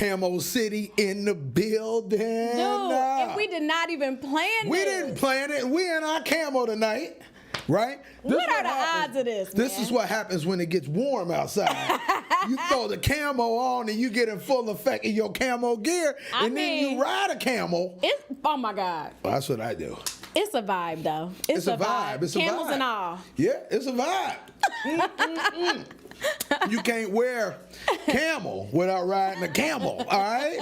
Camo City in the building. Dude, and we did not even plan this. We didn't plan it. We in our camo tonight, right? What are the odds of this, This man? is what happens when it gets warm outside. You throw the camo on and you get in full effect in your camo gear, then you ride a camel. Oh my God. Well, that's what I do. It's a vibe, though. It's a vibe. It's a Camels vibe. and all. Yeah, it's a vibe. You can't wear camel without riding a camel, all right?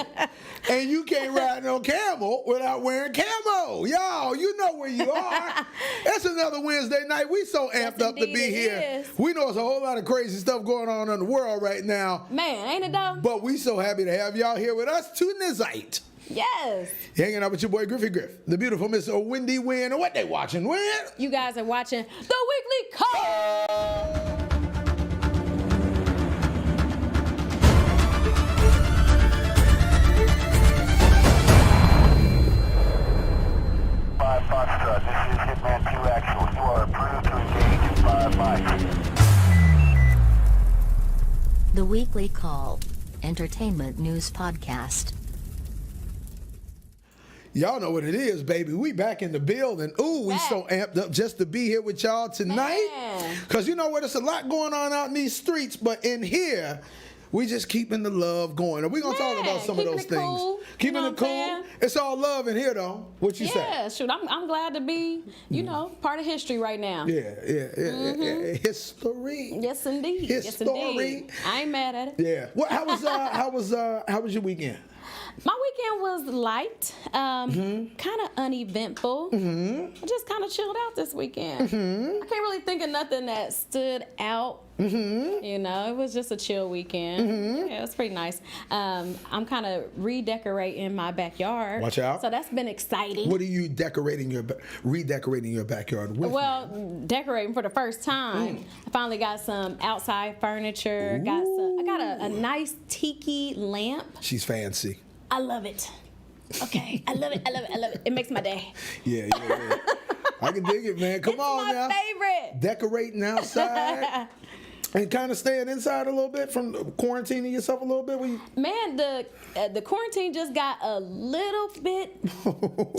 And you can't ride no camel without wearing camo. Y'all, you know where you are. It's another Wednesday night. We so amped up to be here. We know there's a whole lot of crazy stuff going on in the world right now. Man, ain't it though? But we so happy to have y'all here with us tonight. Yes. Hanging out with your boy Griffy Griff, the beautiful Miss Wendy Wynn. And what they watching, Wynn? You guys are watching The Weekly Call. Foxtrot, this is Hitman 2 Actual. You are approved to engage in 5 mics. The Weekly Call, entertainment news podcast. Y'all know what it is, baby. We back in the building. Ooh, we so amped up just to be here with y'all tonight. Because you know what? There's a lot going on out in these streets, but in here, we just keeping the love going. And we're going to talk about some of those things. Cool. Keeping it cool. It's all love in here, though. What you say? Yeah, shoot. I'm glad to be, part of history right now. Yeah. History. Yes, indeed. History. Yes, indeed. I ain't mad at it. Yeah. What? How was your weekend? My weekend was light, kind of uneventful. I just kind of chilled out this weekend. I can't really think of nothing that stood out. It was just a chill weekend. Yeah, it was pretty nice. I'm kind of redecorating my backyard. Watch out. So that's been exciting. What are you redecorating your backyard with? Well, decorating for the first time. I finally got some outside furniture. I got a nice tiki lamp. She's fancy. I love it. Okay, I love it. It makes my day. Yeah. I can dig it, man. Come on now. It's my favorite. Decorating outside and kind of staying inside a little bit from quarantining yourself a little bit. Man, the quarantine just got a little bit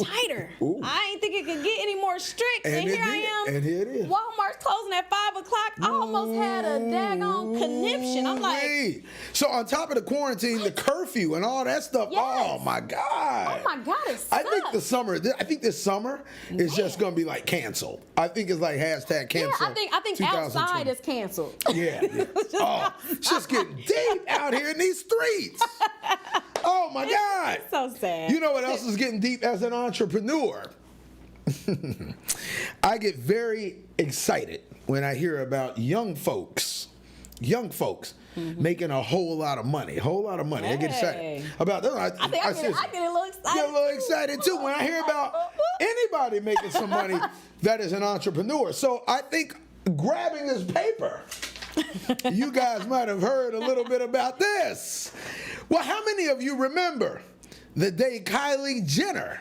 tighter. I ain't think it could get any more strict. And here I am. And here it is. Walmart's closing at 5 o'clock. I almost had a daggone conniption. I'm like. Wait. So on top of the quarantine, the curfew and all that stuff. Yes. Oh my God. Oh my God, it sucks. I think this summer is just gonna be like canceled. I think it's like hashtag cancel. Yeah, I think outside is canceled. Yeah. Oh, it's just getting deep out here in these streets. Oh my God. It's so sad. You know what else is getting deep as an entrepreneur? I get very excited when I hear about young folks making a whole lot of money. I get excited about that. I get a little excited. Get a little excited too when I hear about anybody making some money that is an entrepreneur. So I think grabbing this paper, you guys might have heard a little bit about this. Well, how many of you remember the day Kylie Jenner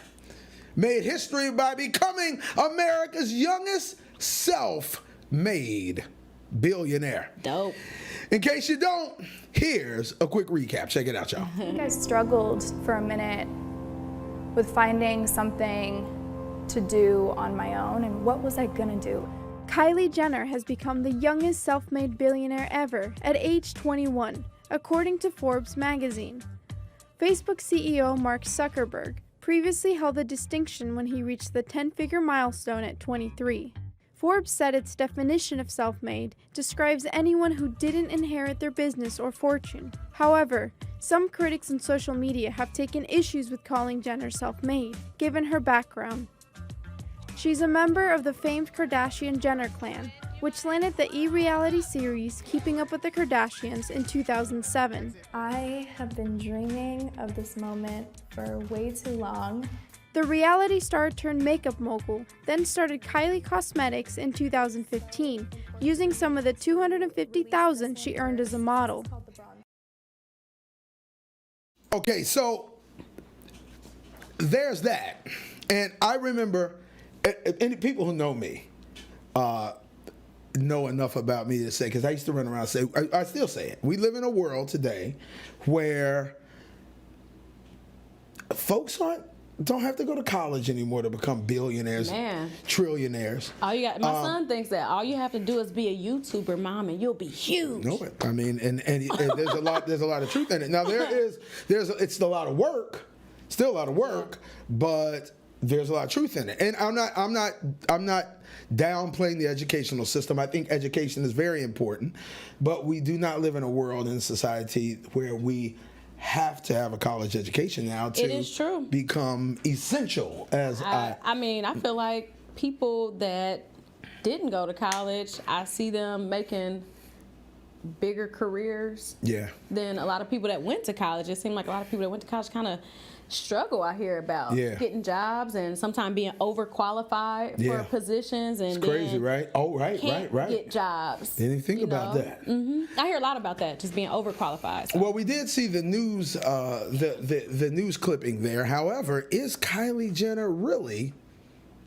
made history by becoming America's youngest self-made billionaire? Dope. In case you don't, here's a quick recap. Check it out, y'all. I think I struggled for a minute with finding something to do on my own, and what was I gonna do? Kylie Jenner has become the youngest self-made billionaire ever at age 21, according to Forbes magazine. Facebook CEO Mark Zuckerberg previously held the distinction when he reached the 10-figure milestone at 23. Forbes said its definition of self-made describes anyone who didn't inherit their business or fortune. However, some critics on social media have taken issues with calling Jenner self-made, given her background. She's a member of the famed Kardashian-Jenner clan, which landed the e-reality series Keeping Up with the Kardashians in 2007. I have been dreaming of this moment for way too long. The reality star turned makeup mogul then started Kylie Cosmetics in 2015, using some of the $250,000 she earned as a model. Okay, so there's that. And I remember, and people who know me know enough about me to say, because I used to run around and say, I still say it, we live in a world today where folks don't have to go to college anymore to become billionaires, trillionaires. All you got, my son thinks that all you have to do is be a YouTuber, Mom, and you'll be huge. No, I mean, and there's a lot of truth in it. Now it's a lot of work, still a lot of work, but there's a lot of truth in it. And I'm not downplaying the educational system. I think education is very important, but we do not live in a world in society where we have to have a college education now to it is true. Become essential. I mean, I feel like people that didn't go to college, I see them making bigger careers than a lot of people that went to college. It seemed like a lot of people that went to college kind of struggle, I hear about getting jobs and sometimes being overqualified for positions, and it's crazy, right? Oh, right. Get jobs. Didn't think about that. I hear a lot about that, just being overqualified. So. Well, we did see the news, the news clipping there. However, is Kylie Jenner really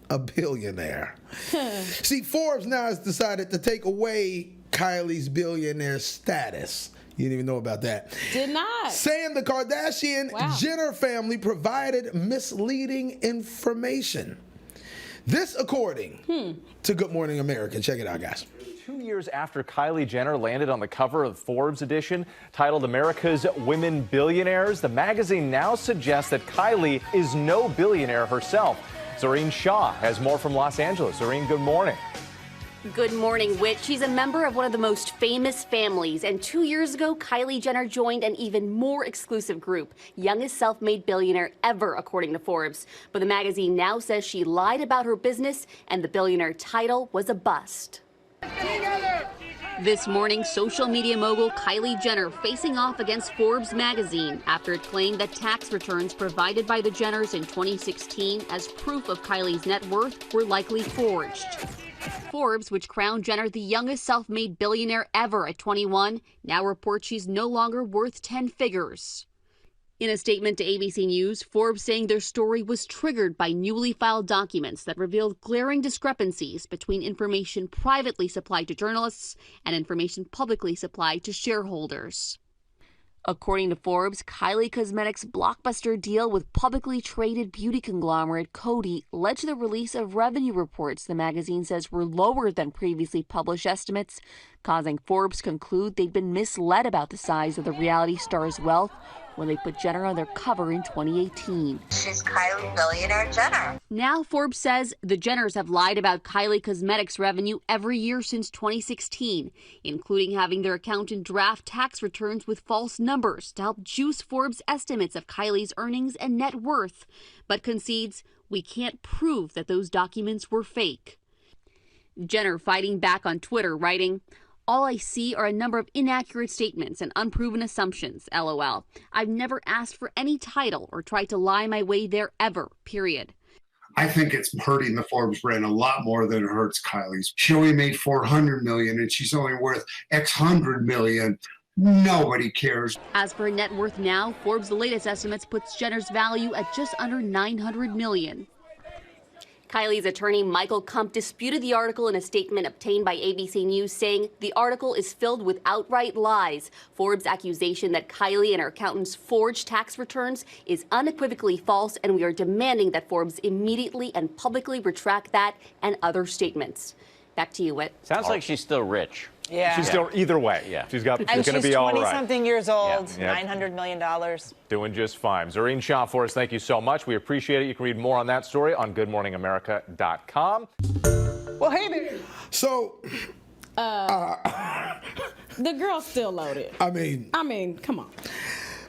a billionaire? See, Forbes now has decided to take away Kylie's billionaire status. You didn't even know about that. Did not. Saying the Kardashian Jenner family provided misleading information. This according to Good Morning America. Check it out, guys. 2 years after Kylie Jenner landed on the cover of Forbes edition titled America's Women Billionaires, the magazine now suggests that Kylie is no billionaire herself. Zareen Shah has more from Los Angeles. Zareen, good morning. Good morning, Whit. She's a member of one of the most famous families, and 2 years ago, Kylie Jenner joined an even more exclusive group, youngest self-made billionaire ever, according to Forbes. But the magazine now says she lied about her business, and the billionaire title was a bust. This morning, social media mogul Kylie Jenner facing off against Forbes magazine after it claimed that tax returns provided by the Jenners in 2016 as proof of Kylie's net worth were likely forged. Forbes, which crowned Jenner the youngest self-made billionaire ever at 21, now reports she's no longer worth 10 figures. In a statement to ABC News, Forbes saying their story was triggered by newly filed documents that revealed glaring discrepancies between information privately supplied to journalists and information publicly supplied to shareholders. According to Forbes, Kylie Cosmetics' blockbuster deal with publicly traded beauty conglomerate Coty led to the release of revenue reports the magazine says were lower than previously published estimates, causing Forbes to conclude they'd been misled about the size of the reality star's wealth when they put Jenner on their cover in 2018. She's Kylie Billionaire Jenner. Now Forbes says the Jenners have lied about Kylie Cosmetics' revenue every year since 2016, including having their accountant draft tax returns with false numbers to help juice Forbes' estimates of Kylie's earnings and net worth, but concedes we can't prove that those documents were fake. Jenner fighting back on Twitter, writing, "All I see are a number of inaccurate statements and unproven assumptions, LOL. I've never asked for any title or tried to lie my way there ever, period." I think it's hurting the Forbes brand a lot more than it hurts Kylie's. She only made $400 million and she's only worth X hundred million. Nobody cares. As for net worth now, Forbes' latest estimates puts Jenner's value at just under $900 million. Kylie's attorney, Michael Kump, disputed the article in a statement obtained by ABC News, saying the article is filled with outright lies. Forbes' accusation that Kylie and her accountants forged tax returns is unequivocally false, and we are demanding that Forbes immediately and publicly retract that and other statements. Back to you, Whit. Sounds like she's still rich. Yeah. She's still, either way. Yeah. She's going to be all right. And she's 20-something years old, Yeah. $900 million. Doing just fine. Zareen Shah for us, thank you so much. We appreciate it. You can read more on that story on goodmorningamerica.com. Well, hey there. So, the girl's still loaded. I mean, come on.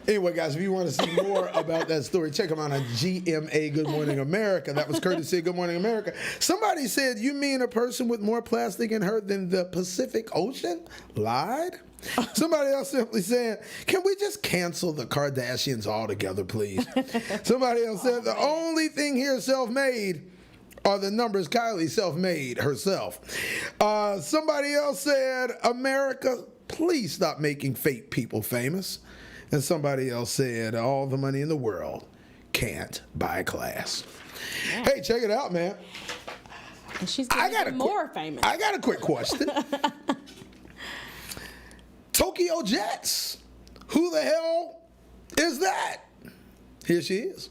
Anyway, guys, if you want to see more about that story, check them out on GMA Good Morning America. That was courtesy of Good Morning America. Somebody said, "You mean a person with more plastic in her than the Pacific Ocean?" Lied. Somebody else simply said, "Can we just cancel the Kardashians altogether, please?" Somebody else said, "The only thing here self-made are the numbers Kylie self-made herself." Somebody else said, "America, please stop making fake people famous." And somebody else said, "All the money in the world can't buy class." Yeah. Hey, check it out, man. And she's getting more famous. I got a quick question. Tokyo Jets. Who the hell is that? Here she is.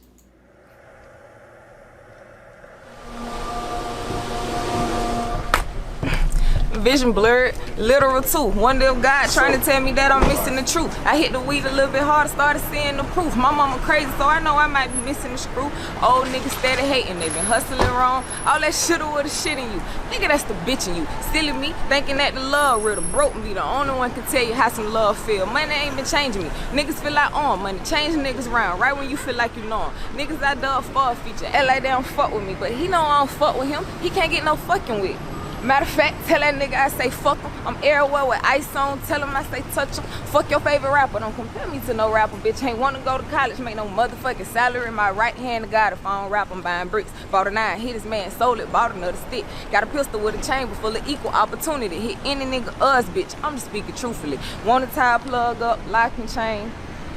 vision blurred, literal too. One day of God trying to tell me that I'm missing the truth. I hit the weed a little bit harder, started seeing the proof. My mama crazy, so I know I might be missing the screw. Old niggas steady hating, they been hustling wrong. All that shoulda woulda shit in you. Nigga, that's the bitch in you. Silly me, thinking that the love riddle broke me. The only one can tell you how some love feel. Money ain't been changing me. Niggas feel like money, change niggas around, right when you feel like you know him. Niggas I dug for a feature, act like they don't fuck with me, but he know I don't fuck with him. He can't get no fucking with. Matter of fact, tell that nigga I say fuck him. I'm everywhere with ice on, tell him I say touch him. Fuck your favorite rapper, don't compare me to no rapper, bitch. Ain't wanna go to college, make no motherfucking salary. In my right hand to God, if I don't rap, I'm buying bricks. Bought a 9, hit his man, sold it, bought another stick. Got a pistol with a chamber full of equal opportunity. Hit any nigga us, bitch. I'm just speaking truthfully. Wanna tie a plug up, lock and chain.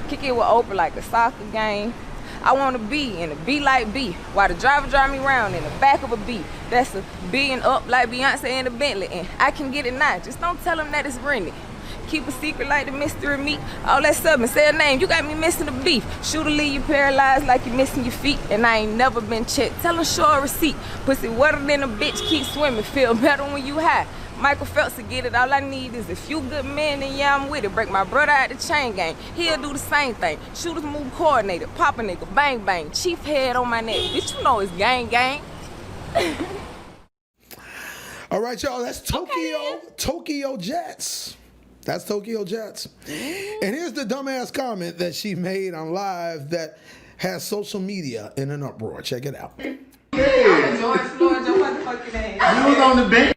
Kick it with Oprah like a soccer game. I want to be in a B like B, while the driver drive me around in the back of a B. That's a being up like Beyonce in a Bentley, and I can get it now. Just don't tell them that it's rented. Keep a secret like the mystery meat. All that stuff and say a name, you got me missing the beef. Shoot or leave you paralyzed like you missing your feet, and I ain't never been checked. Tell them show a receipt. Pussy wetter than a bitch, keep swimming. Feel better when you high. Michael Phelps to get it, all I need is a few good men, and yeah, I'm with it. Break my brother out the chain gang, he'll do the same thing. Shooters move coordinated, pop a nigga, bang bang. Chief head on my neck, bitch, you know it's gang gang. All right, y'all, that's Tokyo Jets. That's Tokyo Jets. And here's the dumbass comment that she made on live that has social media in an uproar. Check it out. Hey. George Floyd, your motherfucking ass. You was on the bench.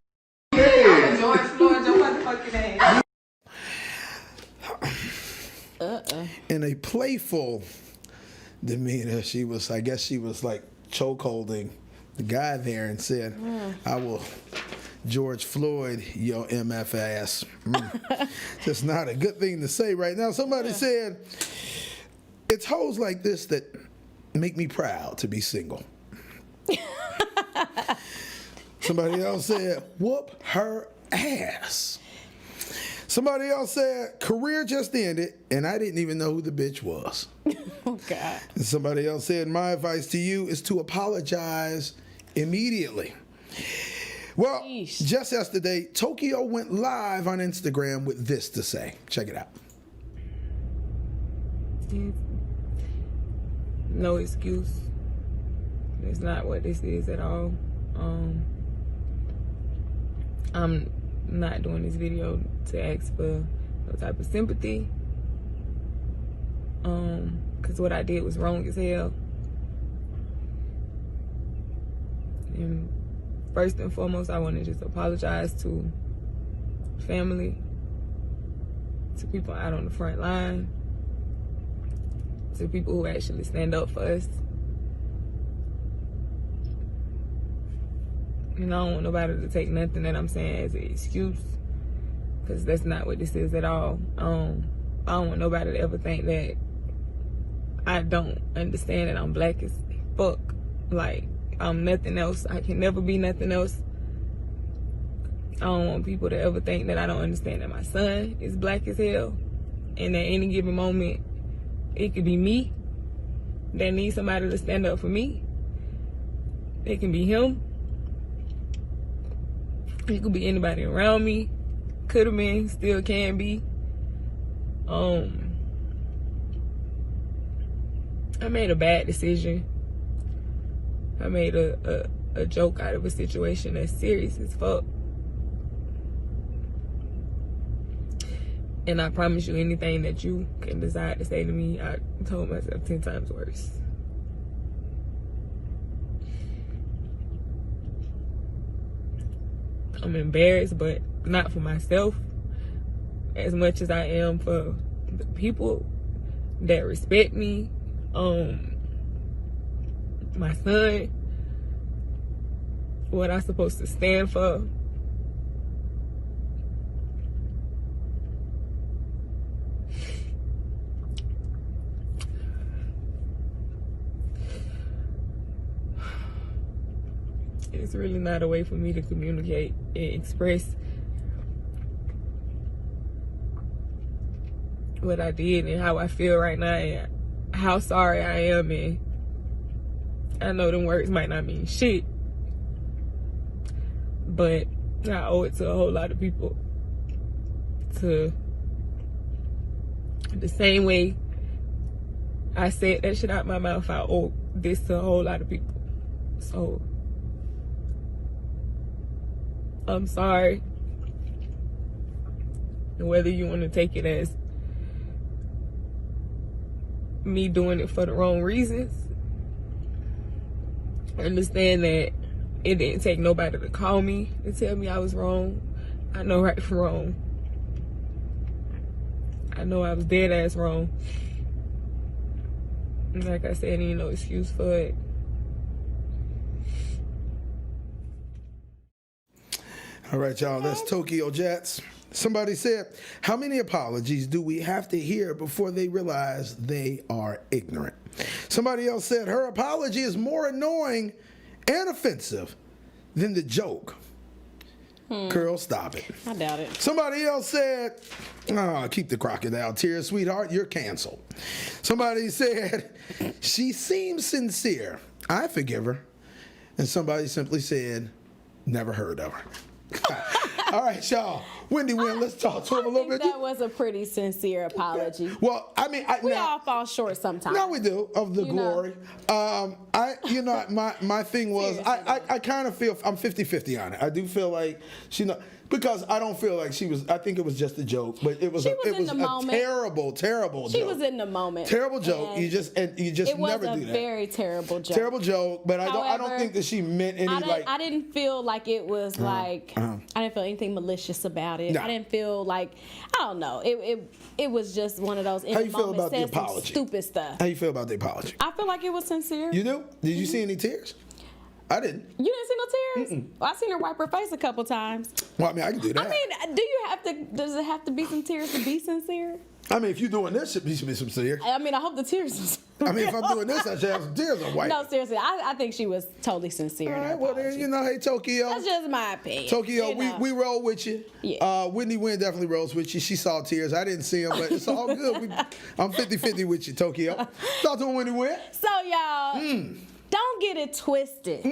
George Floyd, your motherfucking ass. In a playful demeanor, I guess she was like chokeholding the guy there and said, I will George Floyd your MF ass. That's not a good thing to say right now. Somebody said, it's hoes like this that make me proud to be single. Somebody else said, whoop her ass. Somebody else said, career just ended, and I didn't even know who the bitch was. Oh, God. And somebody else said, my advice to you is to apologize immediately. Well, just yesterday, Tokyo went live on Instagram with this to say. Check it out. No excuse. It's not what this is at all. I'm not doing this video to ask for no type of sympathy. Cause what I did was wrong as hell. And first and foremost, I want to just apologize to family, to people out on the front line, to people who actually stand up for us. And I don't want nobody to take nothing that I'm saying as an excuse, because that's not what this is at all. I don't want nobody to ever think that I don't understand that I'm black as fuck. Like, I'm nothing else. I can never be nothing else. I don't want people to ever think that I don't understand that my son is black as hell, and at any given moment, it could be me that needs somebody to stand up for me. It can be him. It could be anybody around me. Could have been, still can be. I made a bad decision. I made a joke out of a situation that's serious as fuck. And I promise you, anything that you can desire to say to me, I told myself 10 times worse. I'm embarrassed, but not for myself as much as I am for the people that respect me. My son, what I'm supposed to stand for. It's really not a way for me to communicate and express what I did and how I feel right now and how sorry I am. And I know them words might not mean shit, but I owe it to a whole lot of people. To the same way I said that shit out my mouth, I owe this to a whole lot of people. So, I'm sorry. And whether you want to take it as me doing it for the wrong reasons, understand that it didn't take nobody to call me to tell me I was wrong. I know right from wrong. I know I was dead ass wrong. And like I said, ain't no excuse for it. All right, y'all, that's Tokyo Jets. Somebody said, how many apologies do we have to hear before they realize they are ignorant? Somebody else said, her apology is more annoying and offensive than the joke. Girl, stop it. I doubt it. Somebody else said, keep the crocodile tears, sweetheart, you're canceled. Somebody said, she seems sincere. I forgive her. And somebody simply said, never heard of her. All right, y'all. Wendy, let's talk to him a little bit. That was a pretty sincere apology. Well, I mean, we all fall short sometimes. No, we do, of the glory. My thing was, I kind of feel I'm 50-50 on it. I do feel like because I don't feel like she was. I think it was just a joke, but it was a terrible joke. She was in the moment. Terrible joke. You just never do that. It was a very terrible joke. Terrible joke, but I don't think that she meant any I didn't feel like it was I didn't feel anything malicious about it. No. I didn't feel like I don't know. It was just one of those. How you feel about the apology? Stupid stuff. How you feel about the apology? I feel like it was sincere. You do? Did you see any tears? I didn't. You didn't see no tears? Well, I seen her wipe her face a couple times. Well, I mean, I can do that. I mean, does it have to be some tears to be sincere? I mean, if you're doing this, you should be sincere. I mean, I hope the tears. I mean, if I'm doing this, I should have some tears on white. No, seriously, I think she was totally sincere. All right, well then, hey, Tokyo. That's just my opinion. Tokyo, we roll with you. Yeah. Wendy definitely rolls with you. She saw tears. I didn't see them, but it's all good. I'm 50-50 with you, Tokyo. Talk to him, Wendy Wynn. So, y'all, don't get it twisted.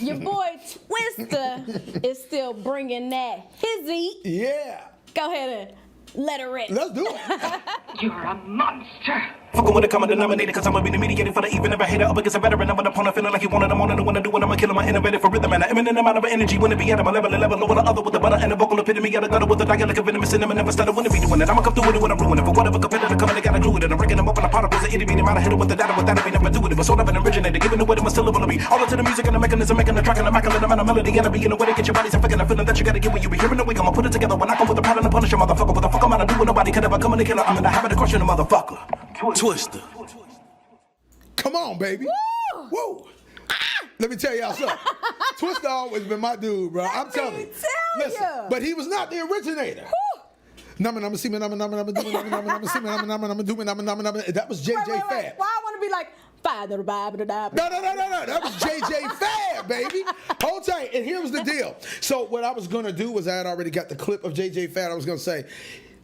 Your boy Twister is still bringing that hizzy. Yeah. Go ahead and let her rip. Let's do it. You're a monster. Fucking with a common denominator, cause I'ma be the mediator for the even if I hate it up against a veteran. I'm an opponent feeling like you wanted, I'm on it, I wanna do what I'ma kill him. I innovated for rhythm and I eminent amount of energy. When it be at my level over the other with the butter and the vocal epitome. Got a gutter with the dialect of venomous cinema, never started when it be doing it. I'ma come through with it when I'm ruining it. For whatever competitor coming, they gotta glue it. And I'm breaking them up in the particles, the itty bitty amount of hit it with the data, without it, we never do it. It was sort of an originator, giving away to my syllable to be. All into the music and the mechanism, making the track and the immaculate amount of melody. And I be in the way to get your bodies and fucking a feeling that you gotta get when you be hearing the way. I'ma put it together when I come with the pattern and punish a motherfucker. What the fuck am I do? Nobody could ever come in the killer. I'm in the habit of crushing a motherfucker. Twister. Come on, baby. Woo. Let me tell y'all something. Twister always been my dude, bro. I'm telling you. Listen, but he was not the originator. That was JJ Fad. Why I want to be like, no. That was JJ Fad, baby. Hold tight. And here was the deal. So what I was going to do was I had already got the clip of JJ Fad. I was going to say,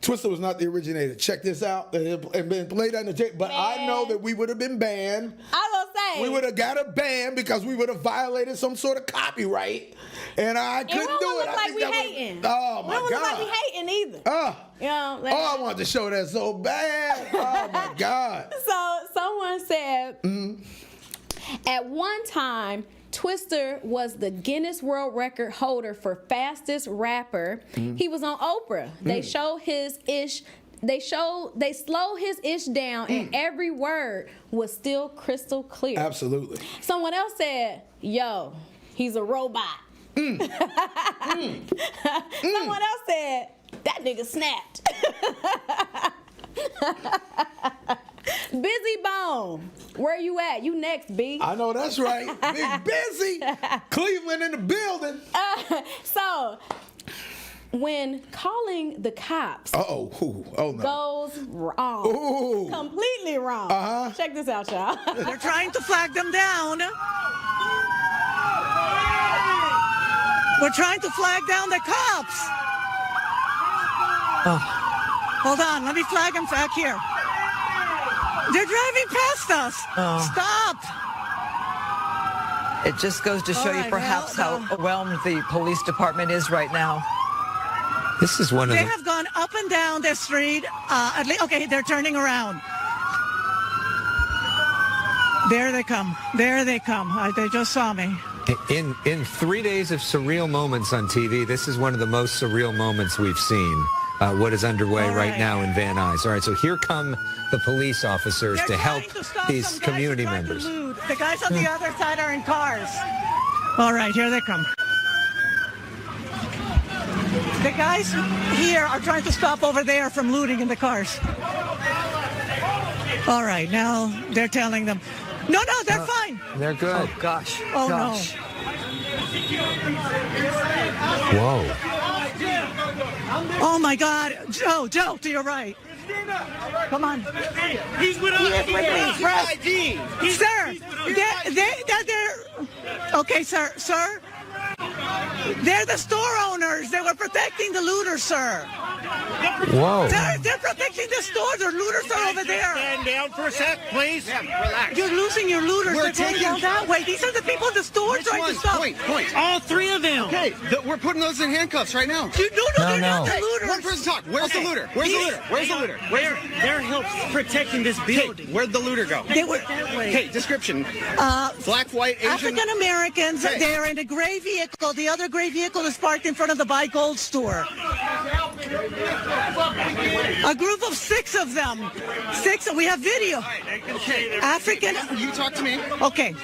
Twister was not the originator. Check this out. And been played on the tape. But I know that we would have been banned. I was gonna say. We would have got a ban because we would have violated some sort of copyright. And I couldn't do it. I think that hating. Oh my God. We don't look like we hating either. You know, I wanted to show that so bad. Oh my God. So someone said at one time Twister was the Guinness World Record holder for fastest rapper. He was on Oprah. They show his ish. They slow his ish down, and every word was still crystal clear. Absolutely. Someone else said, "Yo, he's a robot." Someone else said, "That nigga snapped." Busy Bone, where you at? You next, B. I know that's right. Big Busy. Cleveland in the building. So, when calling the cops no. goes wrong, completely wrong. Check this out, y'all. They're trying to flag them down. We're trying to flag down the cops. Hold on, let me flag them back here. They're driving past us. Stop. It just goes to show you perhaps how overwhelmed the police department is right now. This is one of They the... have gone up and down the street. Okay, they're turning around. There they come. There they come. They just saw me. In 3 days of surreal moments on TV, this is one of the most surreal moments we've seen. What is underway right now in Van Nuys. All right, so here come the police officers to help these community members. The guys on the other side are in cars. All right, here they come. The guys here are trying to stop over there from looting in the cars. All right, now they're telling them, no, they're fine. They're good. Oh, gosh. Oh, gosh. No. Whoa. Oh, my God. Joe, to your right. Come on. He's with us. Sir, they're... Okay, sir. They're the store owners. They were protecting the looters, sir. Whoa. They're protecting the stores. The looters are over there. Stand down for a sec, please. Yeah, relax. You're losing your looters. They're going down that way. These are the people in the store trying to stop. Point. All three of them. Okay, we're putting those in handcuffs right now. No, they're not the looters. One person talk. Where's the looter? Where's the looter? They're help protecting this building. Where'd the looter go? They were. Okay, description. Black, white, Asian. African Americans. Okay. They're in a gray vehicle. The other gray vehicle is parked in front of the Buy Gold store. A group of 6 of them. 6. We have video. Okay. African. You talk to me. Okay.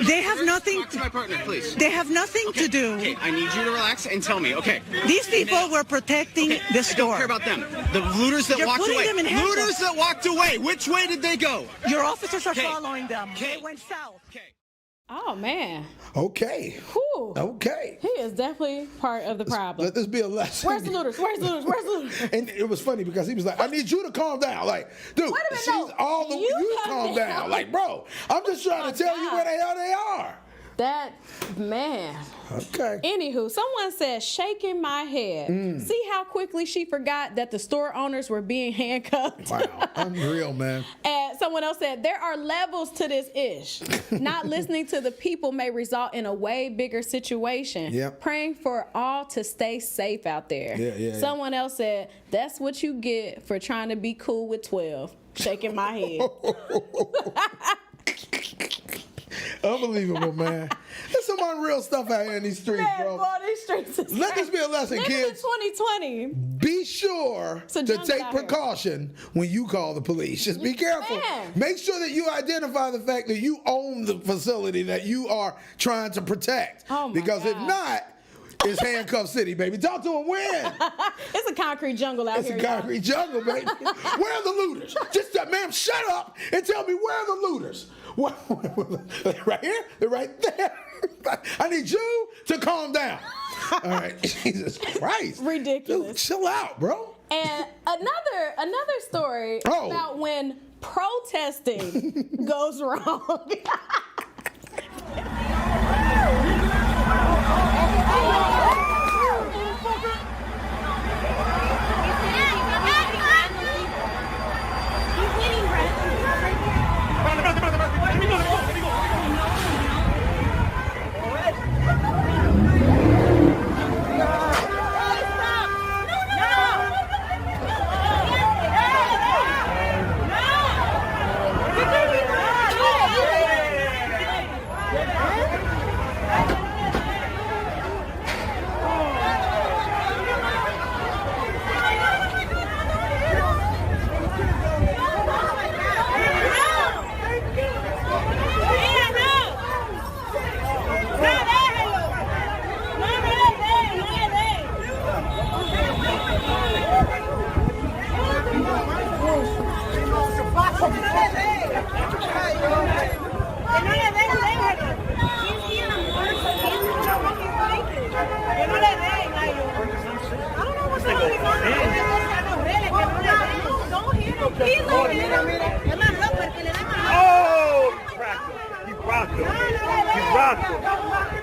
They have nothing. Talk to my partner, please. They have nothing to do. Okay, I need you to relax and tell me. Okay. These people were protecting the store. I don't care about them. The looters that walked away. Looters that walked away. Which way did they go? Your officers are following them. They went south. Oh, man. Okay. Whew. Okay. He is definitely part of the problem. Let this be a lesson. Where's the looters? And it was funny because he was like, I need you to calm down. Like, dude, you calm down. Like, bro, I'm just trying to tell you where the hell they are. That, man. Okay. Anywho, someone said, shaking my head. See how quickly she forgot that the store owners were being handcuffed? Wow. Unreal, man. And someone else said, there are levels to this ish. Not listening to the people may result in a way bigger situation. Yep. Praying for all to stay safe out there. Yeah. Someone else said, that's what you get for trying to be cool with 12. Shaking my head. Unbelievable, man. There's some unreal stuff out here in these streets, bro. These streets is Let this be a lesson, kids. 2020. Be sure to take precaution when you call the police. Just be careful. Make sure that you identify the fact that you own the facility that you are trying to protect. Because if not, it's handcuff city, baby. Talk to them when. It's a concrete jungle out here. It's a concrete jungle, baby. Where are the looters? Just, ma'am, shut up and tell me where are the looters? Right here? They're right there. I need you to calm down. All right. Jesus Christ. Ridiculous. Dude, chill out, bro. And another story about when protesting goes wrong.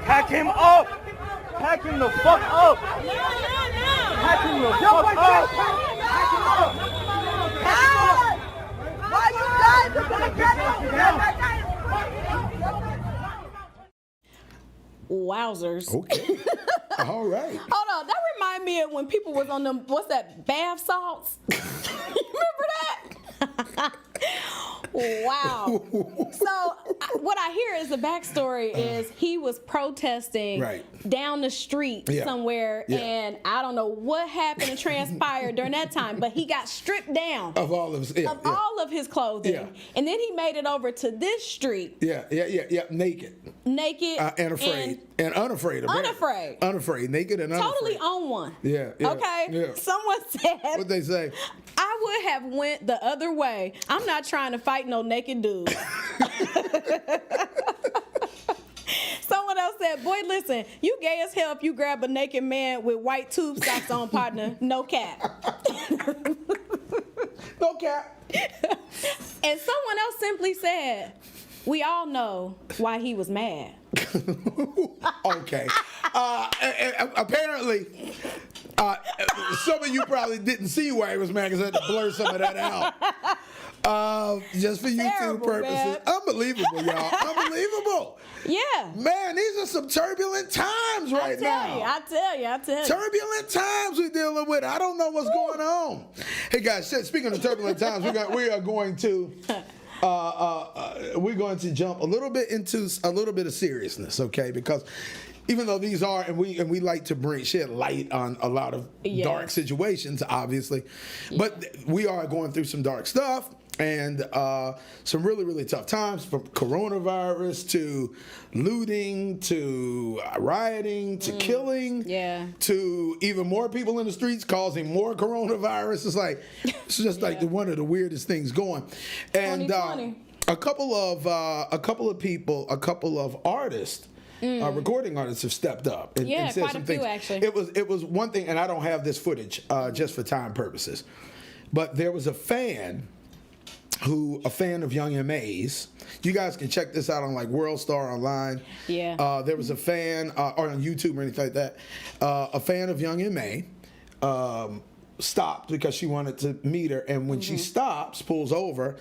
Pack him up! Pack him the fuck up! Pack him the fuck up! Why you guys are gonna get him? Wowzers. Okay. All right. Hold on. That remind me of when people was on them, what's that, bath salts? You remember that? Wow. So what I hear is the backstory is he was protesting down the street somewhere, and I don't know what happened and transpired during that time, but he got stripped down of all of his, all of his clothing, and then he made it over to this street. Naked and afraid and unafraid. Unafraid, naked and unafraid. Totally on one. Okay. Someone said. What'd they say? I would have went the other way. I'm not trying to fight no naked dude. Someone else said, boy, listen, you gay as hell if you grab a naked man with white tube socks on, partner. No cap. No cap. And someone else simply said, we all know why he was mad. Okay. Apparently, some of you probably didn't see why he was mad because I had to blur some of that out. Just for YouTube purposes. Man. Unbelievable, y'all. Unbelievable. Yeah. Man, these are some turbulent times now. I tell you. Turbulent times we're dealing with. I don't know what's going on. Hey, guys, speaking of turbulent times, we are going to... we're going to jump a little bit into a little bit of seriousness, okay? Because even though these are, and we like to shed light on a lot of dark situations, obviously, but we are going through some dark stuff and some really, really tough times, from coronavirus to looting to rioting to killing to even more people in the streets causing more coronavirus. It's just like one of the weirdest things going. And a couple of artists, recording artists have stepped up and said quite some a few, things. actually. It was one thing, and I don't have this footage just for time purposes, but there was a fan of Young M.A.'s. You guys can check this out on like World Star Online. Yeah. There was a fan, or on YouTube or anything like that, a fan of Young M.A. Stopped because she wanted to meet her, and when she pulls over,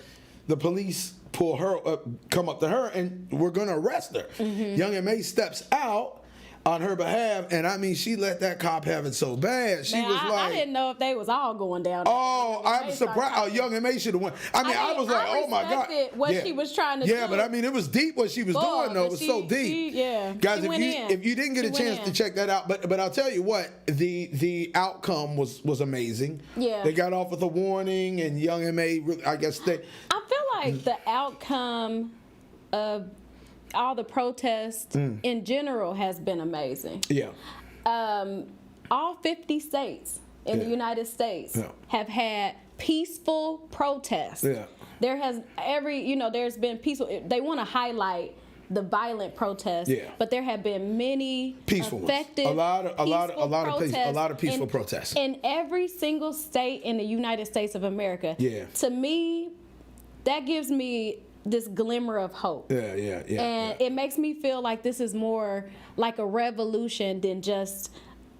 the police come up to her, and we're gonna arrest her. Young M.A. steps out on her behalf, and I mean, she let that cop have it so bad. She was like, I didn't know if they was all going down. Oh, I'm surprised. Oh, Young M.A. should have won. I mean, I was like, oh my God. What she was trying to do. Yeah, but I mean, it was deep what she was doing, though. It was so deep. Guys, if you didn't get a chance to check that out, but I'll tell you what, the outcome was amazing. Yeah. They got off with a warning, and Young M.A., I guess I feel like the outcome of all the protests in general has been amazing. Yeah. All 50 states in the United States have had peaceful protests. Yeah. There's been peaceful. They want to highlight the violent protests, but there have been many peaceful effective, a lot of peaceful protests in every single state in the United States of America. Yeah. To me, that gives me this glimmer of hope. And it makes me feel like this is more like a revolution than just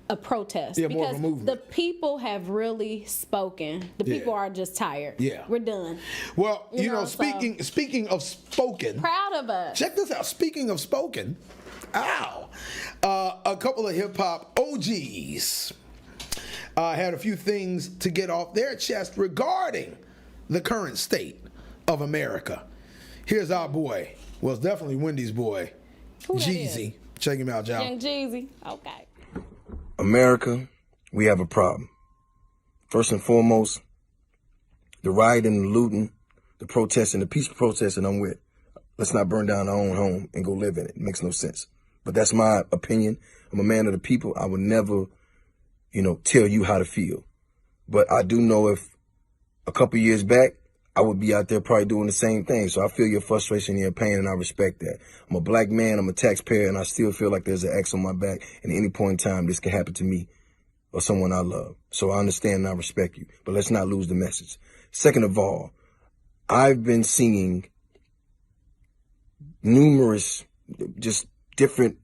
a protest. Yeah, because more of a movement. The people have really spoken. The people are just tired. Yeah. We're done. Well, speaking of spoken. Proud of us. Check this out. Speaking of spoken, a couple of hip hop OGs had a few things to get off their chest regarding the current state of America. Here's our boy. Well, it's definitely Wendy's boy, Jeezy. Check him out, y'all. Young Jeezy. Okay. America, we have a problem. First and foremost, the rioting, the looting, the protesting, the peaceful protesting I'm with. Let's not burn down our own home and go live in it. It makes no sense. But that's my opinion. I'm a man of the people. I would never, tell you how to feel. But I do know if a couple years back, I would be out there probably doing the same thing. So I feel your frustration and your pain, and I respect that. I'm a black man, I'm a taxpayer, and I still feel like there's an X on my back. And at any point in time, this could happen to me or someone I love. So I understand and I respect you. But let's not lose the message. Second of all, I've been seeing numerous, just different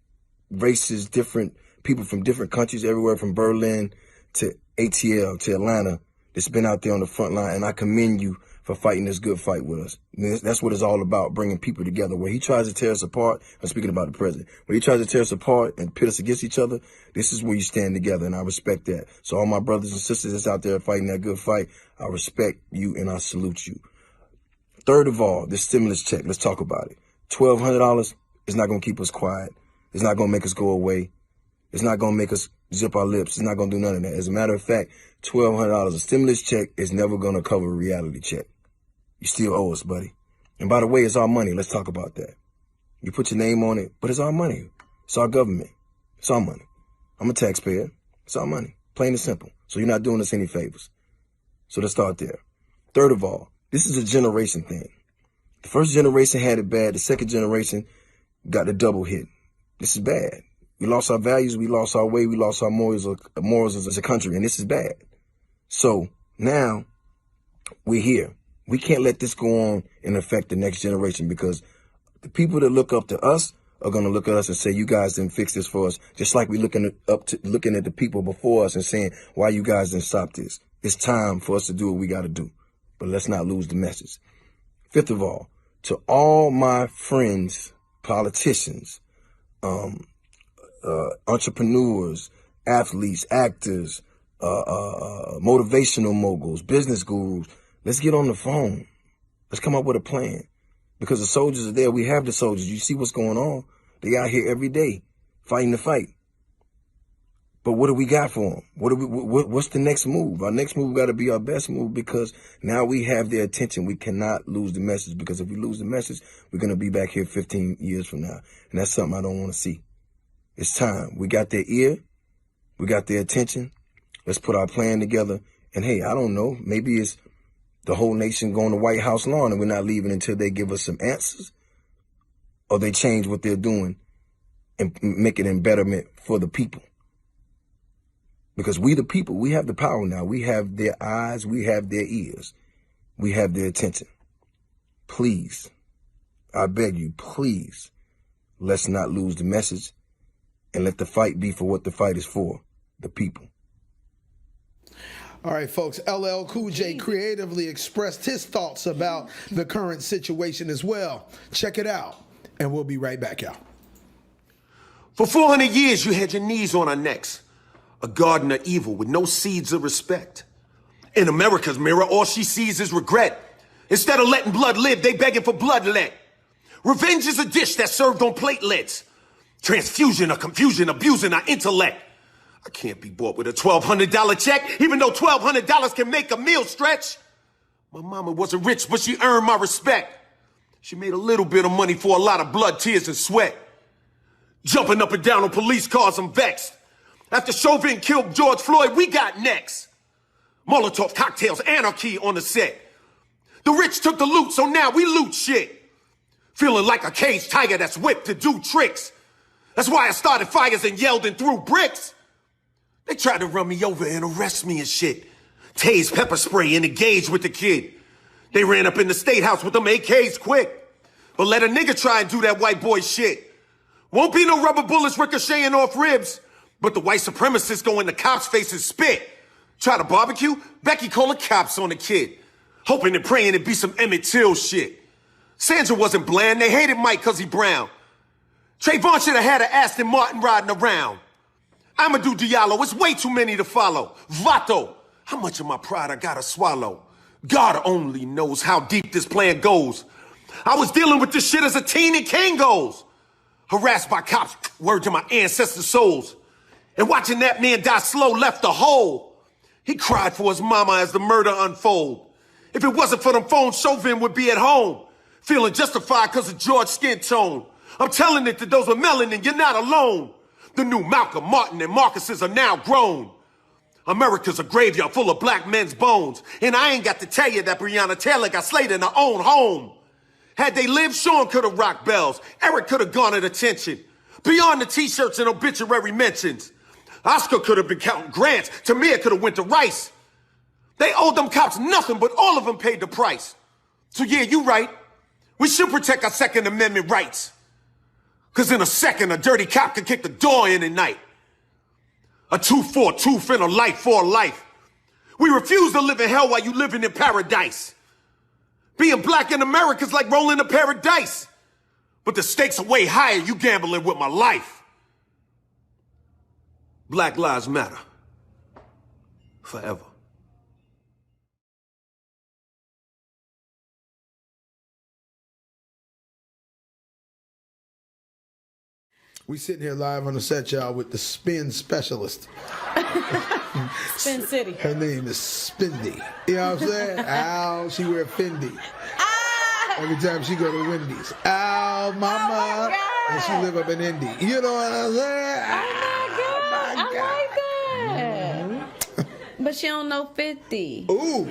races, different people from different countries, everywhere from Berlin to ATL to Atlanta, that's been out there on the front line. And I commend you for fighting this good fight with us. That's what it's all about, bringing people together. When he tries to tear us apart, I'm speaking about the president, when he tries to tear us apart and pit us against each other, this is where you stand together, and I respect that. So all my brothers and sisters that's out there fighting that good fight, I respect you and I salute you. Third of all, this stimulus check, let's talk about it. $1,200 is not going to keep us quiet. It's not going to make us go away. It's not going to make us zip our lips. It's not going to do none of that. As a matter of fact, $1,200, a stimulus check is never going to cover a reality check. You still owe us, buddy. And by the way, it's our money. Let's talk about that. You put your name on it, but it's our money. It's our government. It's our money. I'm a taxpayer. It's our money. Plain and simple. So you're not doing us any favors. So let's start there. Third of all, this is a generation thing. The first generation had it bad. The second generation got the double hit. This is bad. We lost our values. We lost our way. We lost our morals as a country. And this is bad. So now we're here. We can't let this go on and affect the next generation, because the people that look up to us are going to look at us and say, you guys didn't fix this for us. Just like we're looking at the people before us and saying, why you guys didn't stop this? It's time for us to do what we got to do. But let's not lose the message. Fifth of all, to all my friends, politicians, entrepreneurs, athletes, actors, motivational moguls, business gurus, let's get on the phone. Let's come up with a plan. Because the soldiers are there. We have the soldiers. You see what's going on. They out here every day fighting the fight. But what do we got for them? What's the next move? Our next move got to be our best move, because now we have their attention. We cannot lose the message, because if we lose the message, we're going to be back here 15 years from now. And that's something I don't want to see. It's time. We got their ear. We got their attention. Let's put our plan together. And hey, I don't know. Maybe it's the whole nation going to White House lawn and we're not leaving until they give us some answers, or they change what they're doing and make it in betterment for the people. Because we the people, we have the power now. We have their eyes, we have their ears, we have their attention. Please, I beg you, please, let's not lose the message, and let the fight be for what the fight is for, the people. All right, folks, LL Cool J creatively expressed his thoughts about the current situation as well. Check it out, and we'll be right back, y'all. For 400 years, you had your knees on our necks, a garden of evil with no seeds of respect. In America's mirror, all she sees is regret. Instead of letting blood live, they begging for bloodlet. Revenge is a dish that's served on platelets. Transfusion of confusion, abusing our intellect. I can't be bought with a $1,200 check, even though $1,200 can make a meal stretch. My mama wasn't rich, but she earned my respect. She made a little bit of money for a lot of blood, tears, and sweat. Jumping up and down on police cars, I'm vexed. After Chauvin killed George Floyd, we got next. Molotov cocktails, anarchy on the set. The rich took the loot, so now we loot shit. Feeling like a caged tiger that's whipped to do tricks. That's why I started fires and yelled and threw bricks. They tried to run me over and arrest me and shit. Tase pepper spray and engage with the kid. They ran up in the state house with them AKs quick. But let a nigga try and do that white boy shit. Won't be no rubber bullets ricocheting off ribs. But the white supremacists go in the cops' faces spit. Try to barbecue? Becky call the cops on the kid. Hoping and praying it'd be some Emmett Till shit. Sandra wasn't bland. They hated Mike cause he brown. Trayvon should have had an Aston Martin riding around. Amadou Diallo, it's way too many to follow. Vato, how much of my pride I gotta swallow? God only knows how deep this plan goes. I was dealing with this shit as a teen in Kangos. Harassed by cops, word to my ancestors' souls. And watching that man die slow left a hole. He cried for his mama as the murder unfold. If it wasn't for them phones, Chauvin would be at home. Feeling justified cause of George's skin tone. I'm telling it to those with melanin, you're not alone. The new Malcolm, Martin, and Marcuses are now grown. America's a graveyard full of black men's bones. And I ain't got to tell you that Breonna Taylor got slayed in her own home. Had they lived, Sean could have rocked bells. Eric could have garnered attention. Beyond the t-shirts and obituary mentions. Oscar could have been counting grants. Tamir could have went to Rice. They owed them cops nothing, but all of them paid the price. So yeah, you right. We should protect our Second Amendment rights. Cause in a second, a dirty cop can kick the door in at night. A 2-for-2 finna life for a life. We refuse to live in hell while you living in paradise. Being black in America is like rolling a pair of dice. But the stakes are way higher. You gambling with my life. Black lives matter. Forever. We sitting here live on the set, y'all, with the spin specialist. Spin City. Her name is Spindy. You know what I'm saying? Ow, she wear Fendi. Every time she go to Wendy's. Ow, mama. And she live up in Indy. You know what I'm saying? I like that. Mm-hmm. But she don't know 50. Ooh.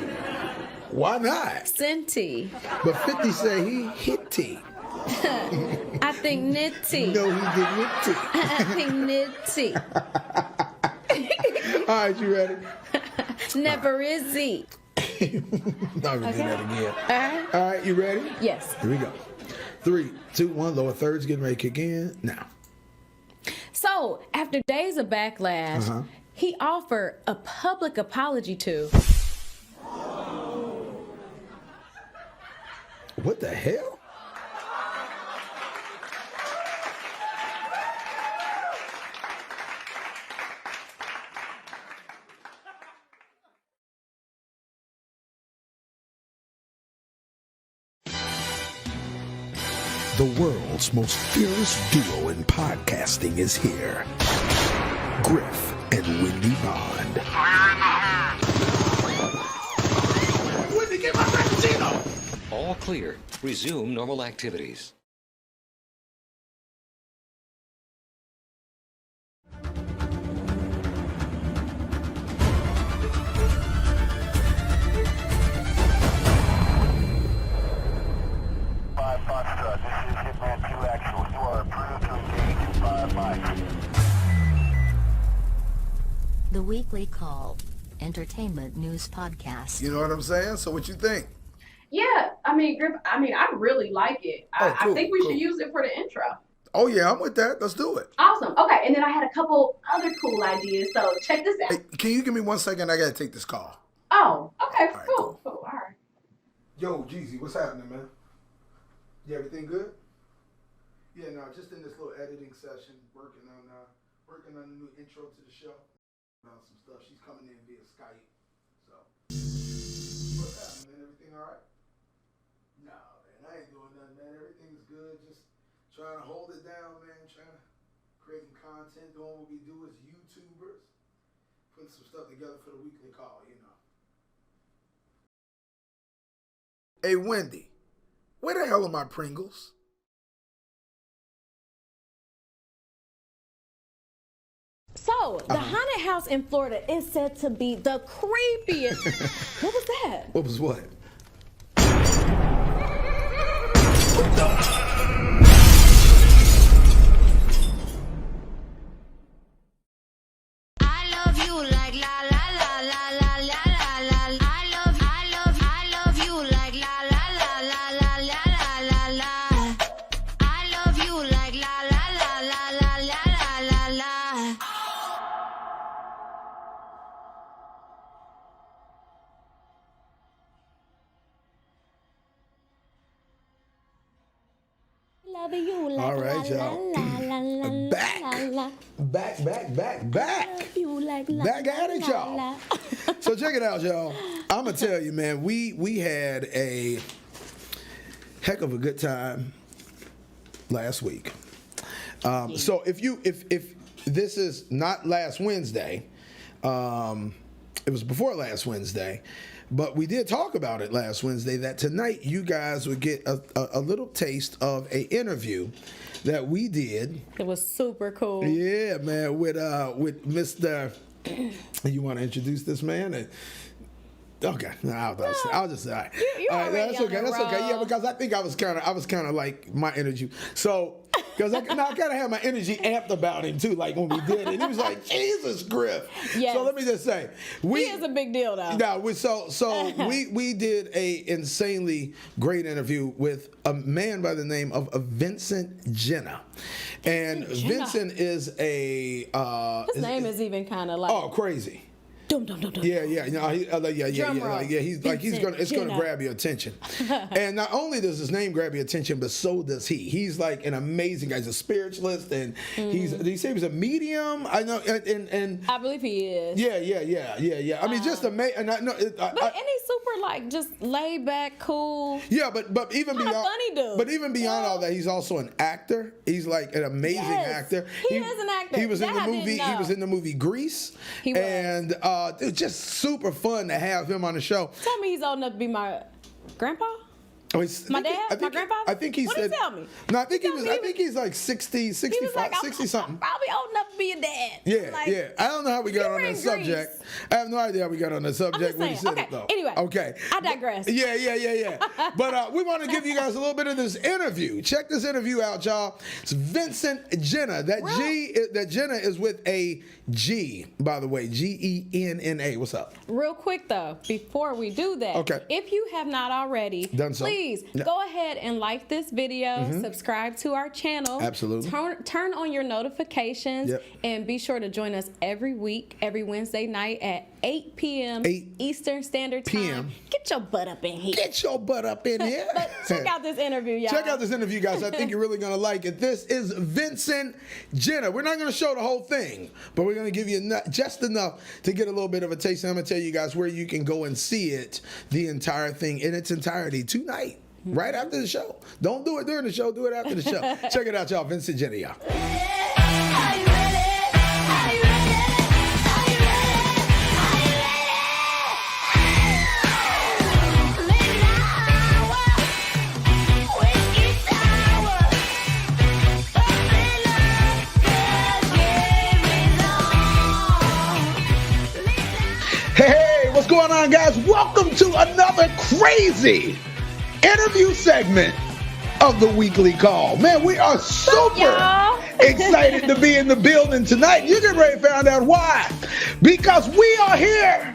Why not? Senti. But 50 say he hitty. I think nitty. No, he did nitty. I think nitty. All right, you ready? Never is he. Not gonna do that again. All right, you ready? Yes. Here we go. 3, 2, 1. Lower thirds getting ready to kick in now. So, after days of backlash, he offered a public apology to. What the hell? The world's most fearless duo in podcasting is here. Griff and Wendy Bond. Wendy, get my Frappuccino! All clear. Resume normal activities. The Weekly Call, entertainment news podcast. You know what I'm saying? So what you think? Yeah, I mean, Griff, I really like it. Oh, cool, I think we cool. should use it for the intro. Oh, yeah, I'm with that. Let's do it. Awesome. Okay, and then I had a couple other cool ideas, so check this out. Hey, can you give me 1 second? I got to take this call. Oh, okay, right, cool. All right. Yo, Jeezy, what's happening, man? You everything good? Yeah, no, just in this little editing session, working on the new intro to the show. About some stuff. She's coming in via Skype. So, what's happening, man? Everything all right? No, man, I ain't doing nothing, man. Everything's good. Just trying to hold it down, man. Trying to create some content, doing what we do as YouTubers. Putting some stuff together for the weekly call, you know. Hey, Wendy, where the hell are my Pringles? So, the haunted house in Florida is said to be the creepiest. What was that? What was what? I love you like la la la la la la la la. I love you like la la la la la la la la. I love you like la la la la la la la la. Love you like All right, y'all. Back. Back at it, y'all. So check it out, y'all. I'm gonna tell you, man. We had a heck of a good time last week. So if this is not last Wednesday, it was before last Wednesday. But we did talk about it last Wednesday that tonight you guys would get a little taste of an interview that we did. It was super cool. Yeah, man, with Mr. You want to introduce this man? Okay, no, I'll just say. All right, all right, that's okay. That's okay. Yeah, because I think I was kind of like my energy. So, because I kind of had my energy amped about him too, like when we did it. He was like, Jesus, Griff. Yes. So let me just say, he is a big deal, though. No, we did a insanely great interview with a man by the name of Vincent Jenna, and Vincent is a his name is even kind of like crazy. Yeah. You know, Drum roll. He's like it's gonna grab your attention. And not only does his name grab your attention, but so does he. He's like an amazing guy. He's a spiritualist, and he said he's a medium. I know, and I believe he is. Yeah. I mean, just amazing. And he's super like just laid back, cool. Yeah, but even Kinda beyond, funny dude. but even beyond all that, he's also an actor. He's like an amazing actor. He is an actor. He was in That the I didn't movie. He know. was in the movie Grease. He was. And it was just super fun to have him on the show. Tell me he's old enough to be my grandpa? My dad? My grandfather? I think he what said. Did he tell me? No, I think he's like 60, 65, 60 something. Probably old enough to be a dad. Yeah. I don't know how we got on that subject. I have no idea how we got on that subject when he said okay. it though. Anyway. Okay. I digress. Yeah. But we want to give you guys a little bit of this interview. Check this interview out, y'all. It's Vincent Jenna. That Jenna is with a G, by the way. Genna. What's up? Real quick though, before we do that, okay. If you have not already, done so. Please go ahead and like this video, subscribe to our channel. Absolutely. Turn on your notifications and be sure to join us every week, every Wednesday night at 8 p.m. Eastern Standard Time. Get your butt up in here. Get your butt up in here. But check out this interview, y'all. Check out this interview, guys. I think you're really going to like it. This is Vincent Jenna. We're not going to show the whole thing, but we're going to give you just enough to get a little bit of a taste. And I'm going to tell you guys where you can go and see it, the entire thing in its entirety tonight, right after the show. Don't do it during the show. Do it after the show. Check it out, y'all. Vincent Jenna, y'all. Hey, what's going on, guys? Welcome to another crazy interview segment of the weekly call. Man, we are super excited to be in the building tonight. You get ready to find out why. Because we are here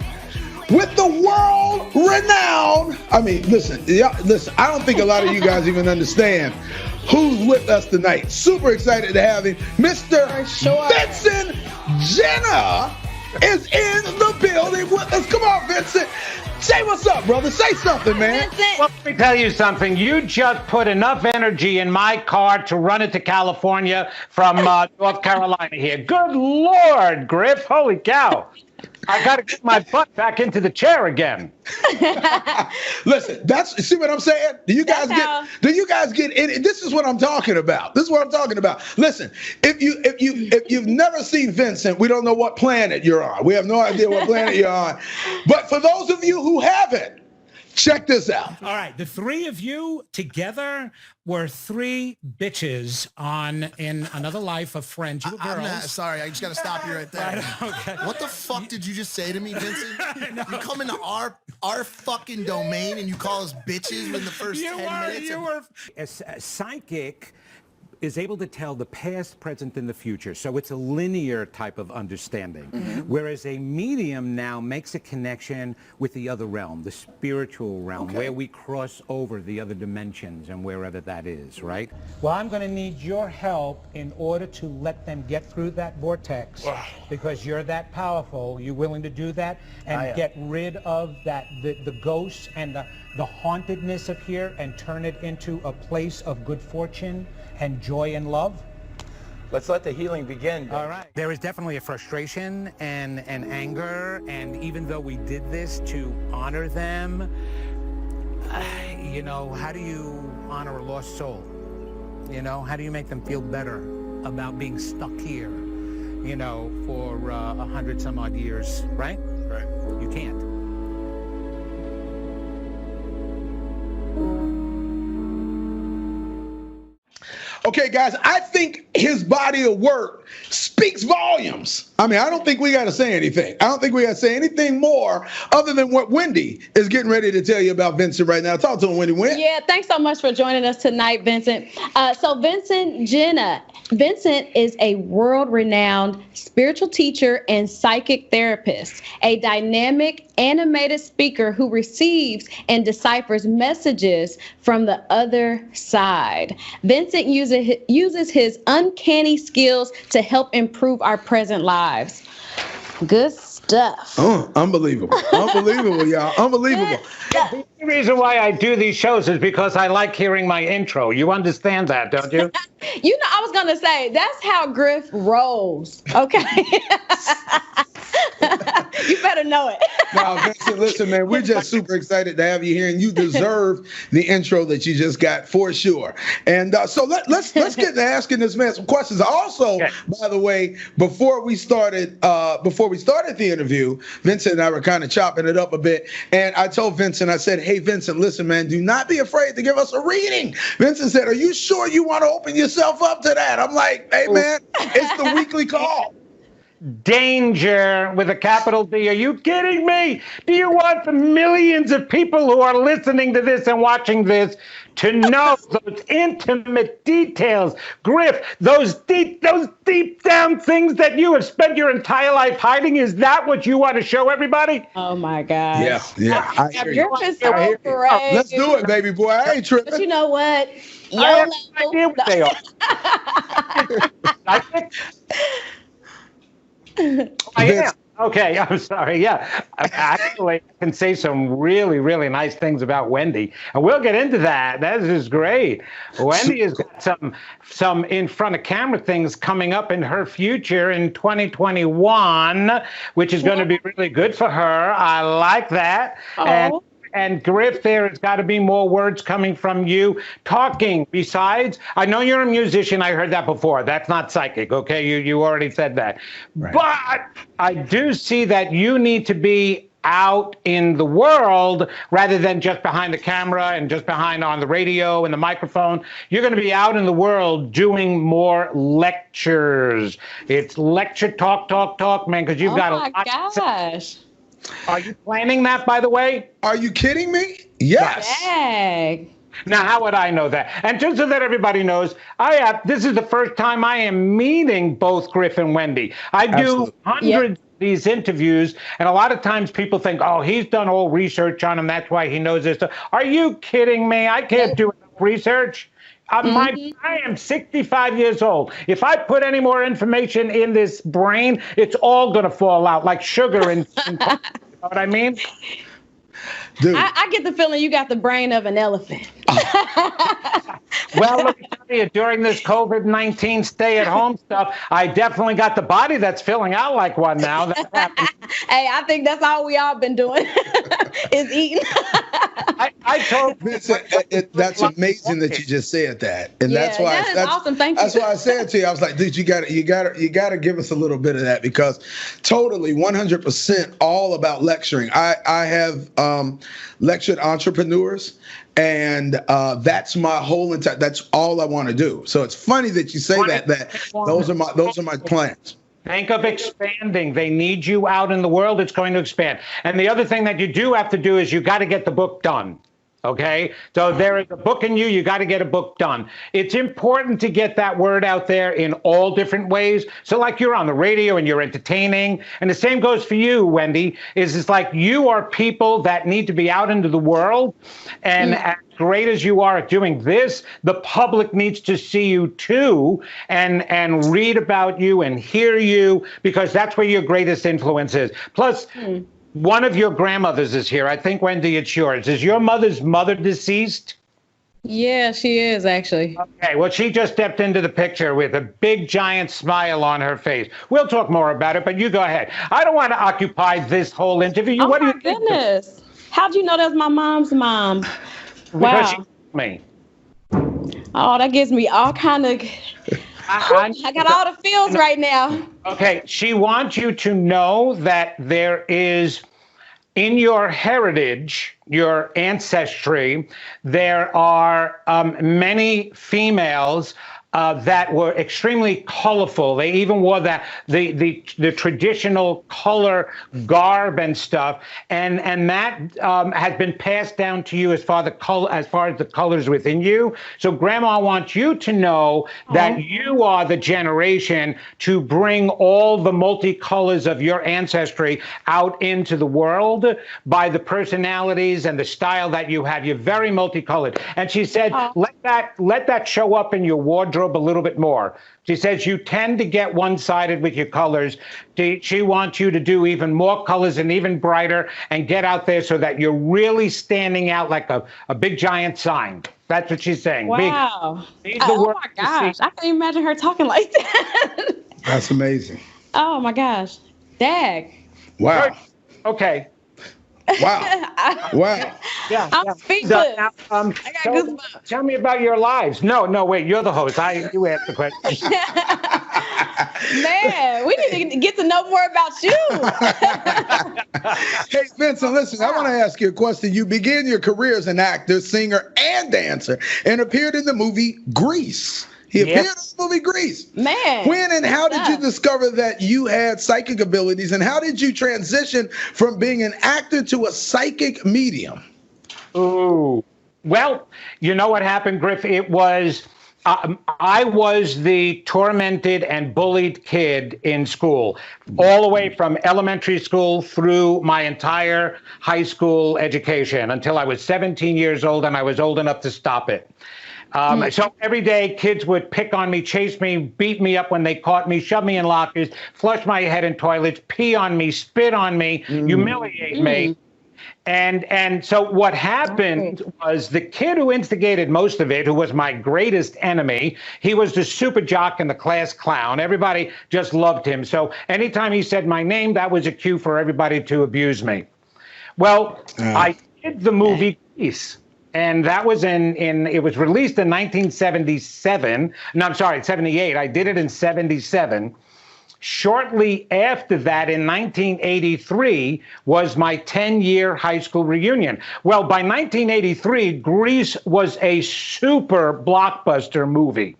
with the world-renowned, listen, I don't think a lot of you guys even understand who's with us tonight. Super excited to have him. Mr. Vincent Jenna is in the building with us. Come on, Vincent. Say what's up, brother. Say something, man. Well, let me tell you something. You just put enough energy in my car to run it to California from North Carolina here. Good Lord, Griff. Holy cow. I got to get my butt back into the chair again. Listen, see what I'm saying? Do you guys get in? This is what I'm talking about. Listen, if you've never seen Vincent, we don't know what planet you're on. We have no idea what planet you're on. But for those of you who haven't, check this out. All right, the three of you together were three bitches in another life of friends. You were girls. I'm not, sorry, I just got to stop you right there. Right, okay. What the fuck did you just say to me, Vincent? You come into our fucking domain and you call us bitches in the first 10 minutes? A psychic is able to tell the past, present, and the future. So it's a linear type of understanding. Whereas a medium now makes a connection with the other realm, the spiritual realm, where we cross over the other dimensions and wherever that is, right? Well, I'm going to need your help in order to let them get through that vortex, because you're that powerful. You're willing to do that and get rid of the ghosts and the hauntedness of here and turn it into a place of good fortune and joy and love? Let's let the healing begin. All right. There is definitely a frustration and anger, and even though we did this to honor them, how do you honor a lost soul? How do you make them feel better about being stuck here, for 100 some odd years, right? Right. You can't. Okay, guys, I think his body of work speaks volumes. I mean, I don't think we got to say anything. I don't think we got to say anything more other than what Wendy is getting ready to tell you about Vincent right now. Talk to him, Wendy. Yeah, thanks so much for joining us tonight, Vincent. So Vincent Jenna. Vincent is a world-renowned spiritual teacher and psychic therapist, a dynamic, animated speaker who receives and deciphers messages from the other side. Vincent uses his uncanny skills to help improve our present lives. Good stuff. stuff. Unbelievable. Unbelievable, y'all. Unbelievable. The reason why I do these shows is because I like hearing my intro. You understand that, don't you? You know, I was going to say, that's how Griff rolls, okay? You better know it. No, Vincent, listen, man, we're just super excited to have you here, and you deserve the intro that you just got for sure. And so let's get to asking this man some questions. Also, by the way, before we started the interview, Vincent and I were kind of chopping it up a bit, and I told Vincent, I said, "Hey, Vincent, listen, man, do not be afraid to give us a reading." Vincent said, "Are you sure you want to open yourself up to that?" I'm like, "Hey, man, it's the weekly call." Danger with a capital D. Are you kidding me? Do you want the millions of people who are listening to this and watching this to know those intimate details? Griff, those deep down things that you have spent your entire life hiding, is that what you want to show everybody? Oh my God. Yeah. I hear you. Griff is so great. Let's do it, baby boy. I ain't tripping. But you know what? I have no idea what they are. I am. Okay, I'm sorry. Yeah, actually, I can say some really, really nice things about Wendy, and we'll get into that. That is great. Wendy has got some in front of camera things coming up in her future in 2021, which is going to be really good for her. I like that. And Griff, there has got to be more words coming from you talking. Besides, I know you're a musician. I heard that before. That's not psychic, okay? You already said that. Right. But I do see that you need to be out in the world rather than just behind the camera and just behind on the radio and the microphone. You're going to be out in the world doing more lectures. It's lecture talk, man, because you've got a lot. Oh, my gosh. Are you planning that, by the way? Are you kidding me? Yes. Dang. Now, how would I know that? And just so that everybody knows, this is the first time I am meeting both Griff and Wendy. I do hundreds of these interviews, and a lot of times people think, oh, he's done all research on him, that's why he knows this stuff. Are you kidding me? I can't do enough research. I am 65 years old. If I put any more information in this brain, it's all going to fall out like sugar and you know what I mean? Dude. I get the feeling you got the brain of an elephant. Well, let me tell you, during this COVID-19 stay-at-home stuff, I definitely got the body that's filling out like one now. Hey, I think that's all we all been doing is eating. I told Vincent, that's amazing that you just said that, and that's why that's awesome. Thank you. That's why I said it to you. I was like, dude, you got to give us a little bit of that, because totally 100% all about lecturing. I have lectured entrepreneurs, and that's my whole entire. That's all I want to do. So it's funny that you say that. Those are my plans. Think of expanding. They need you out in the world. It's going to expand. And the other thing that you do have to do is you got to get the book done. Okay, so there is a book in you. You got to get a book done. It's important to get that word out there in all different ways. So like you're on the radio and you're entertaining, and the same goes for you, Wendy, it's like you are people that need to be out into the world. And as great as you are at doing this, the public needs to see you too, and read about you and hear you, because that's where your greatest influence is. Plus, one of your grandmothers is here. I think, Wendy, it's yours. Is your mother's mother deceased? Yeah, she is, actually. Okay, well, she just stepped into the picture with a big, giant smile on her face. We'll talk more about it, but you go ahead. I don't want to occupy this whole interview. Oh, what do you think? Goodness. How'd you know that was my mom's mom? Because she told me. Oh, that gives me all kind of... I got all the feels right now. Okay, she wants you to know that there is, in your heritage, your ancestry, there are many females that were extremely colorful. They even wore the traditional color garb and stuff, and that has been passed down to you as far as the colors within you. So Grandma wants you to know that you are the generation to bring all the multicolors of your ancestry out into the world by the personalities and the style that you have. You're very multicolored. And she said, let that show up in your wardrobe wardrobe a little bit more. She says you tend to get one-sided with your colors. She wants you to do even more colors and even brighter and get out there so that you're really standing out like a big giant sign. That's what she's saying. Wow. Oh my gosh. I can't imagine her talking like that. That's amazing. Oh my gosh. Dag. Wow. Okay. Wow. Wow. Yeah. I'm speechless. I got goosebumps. Tell me about your lives. No, wait, you're the host. You asked the question. Man, we need to get to know more about you. Hey, Vincent, listen, I want to ask you a question. You began your career as an actor, singer, and dancer, and appeared in the movie Grease. He appeared in the movie Grease. Man. When and how did you discover that you had psychic abilities, and how did you transition from being an actor to a psychic medium? Ooh. Well, you know what happened, Griff? It was, I was the tormented and bullied kid in school, all the way from elementary school through my entire high school education until I was 17 years old and I was old enough to stop it. So every day, kids would pick on me, chase me, beat me up when they caught me, shove me in lockers, flush my head in toilets, pee on me, spit on me, humiliate me. And so what happened was the kid who instigated most of it, who was my greatest enemy, he was the super jock and the class clown. Everybody just loved him. So anytime he said my name, that was a cue for everybody to abuse me. Well, I did the movie Grease. And that was it was released in 1977. No, I'm sorry, 78. I did it in 77. Shortly after that, in 1983, was my 10-year high school reunion. Well, by 1983, Grease was a super blockbuster movie.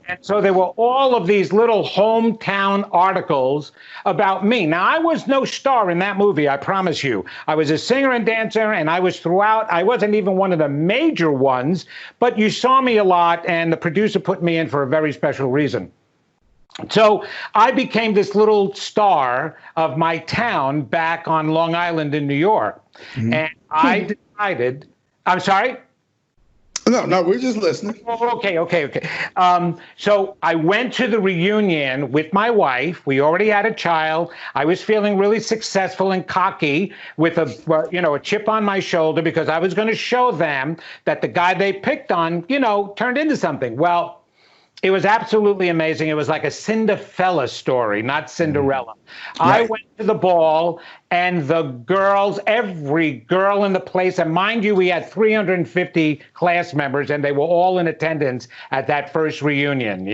And so there were all of these little hometown articles about me. Now, I was no star in that movie, I promise you. I was a singer and dancer, and I was throughout. I wasn't even one of the major ones, but you saw me a lot, and the producer put me in for a very special reason. So I became this little star of my town back on Long Island in New York. And I decided, I'm sorry? No, we're just listening. Okay. So I went to the reunion with my wife. We already had a child. I was feeling really successful and cocky with a chip on my shoulder because I was going to show them that the guy they picked on, turned into something. Well, it was absolutely amazing. It was like a Cinderella story, not Cinderella. Right. I went to the ball, and the girls, every girl in the place, and mind you, we had 350 class members, and they were all in attendance at that first reunion,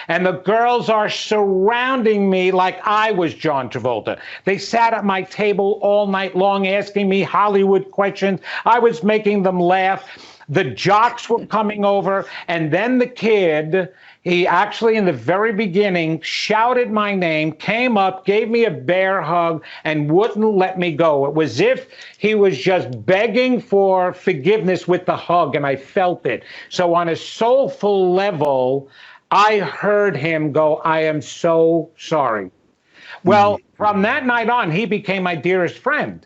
And the girls are surrounding me like I was John Travolta. They sat at my table all night long asking me Hollywood questions. I was making them laugh. The jocks were coming over, and then the kid, he actually in the very beginning shouted my name, came up, gave me a bear hug, and wouldn't let me go. It was as if he was just begging for forgiveness with the hug, and I felt it. So on a soulful level, I heard him go, "I am so sorry." Well, from that night on, he became my dearest friend.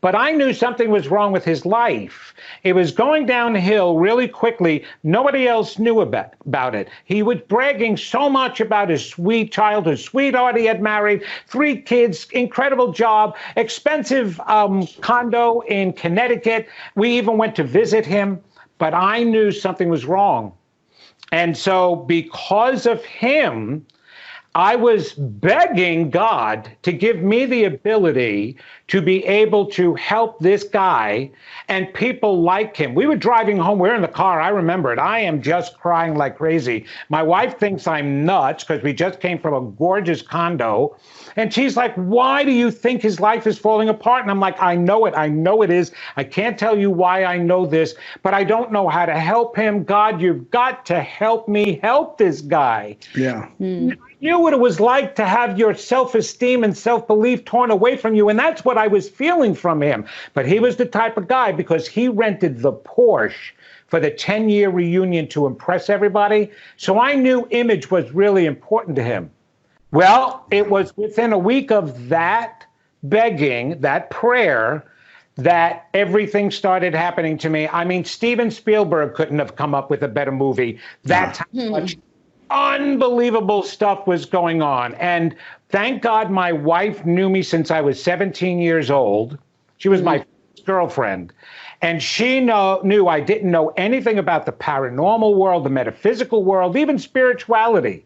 But I knew something was wrong with his life. It was going downhill really quickly. Nobody else knew about it. He was bragging so much about his sweet childhood sweetheart he had married, 3 kids, incredible job, expensive condo in Connecticut. We even went to visit him, but I knew something was wrong. And so because of him, I was begging God to give me the ability to be able to help this guy and people like him. We were driving home. We're in the car. I remember it. I am just crying like crazy. My wife thinks I'm nuts because we just came from a gorgeous condo. And she's like, "Why do you think his life is falling apart?" And I'm like, "I know it. I know it is. I can't tell you why I know this, but I don't know how to help him. God, you've got to help me help this guy." Yeah. I knew what it was like to have your self-esteem and self-belief torn away from you, and that's what I was feeling from him. But he was the type of guy, because he rented the Porsche for the 10-year reunion to impress everybody. So I knew image was really important to him. Well, it was within a week of that begging, that prayer, that everything started happening to me. I mean, Steven Spielberg couldn't have come up with a better movie. That's how much unbelievable stuff was going on. And thank God my wife knew me since I was 17 years old. She was my girlfriend. And she knew I didn't know anything about the paranormal world, the metaphysical world, even spirituality.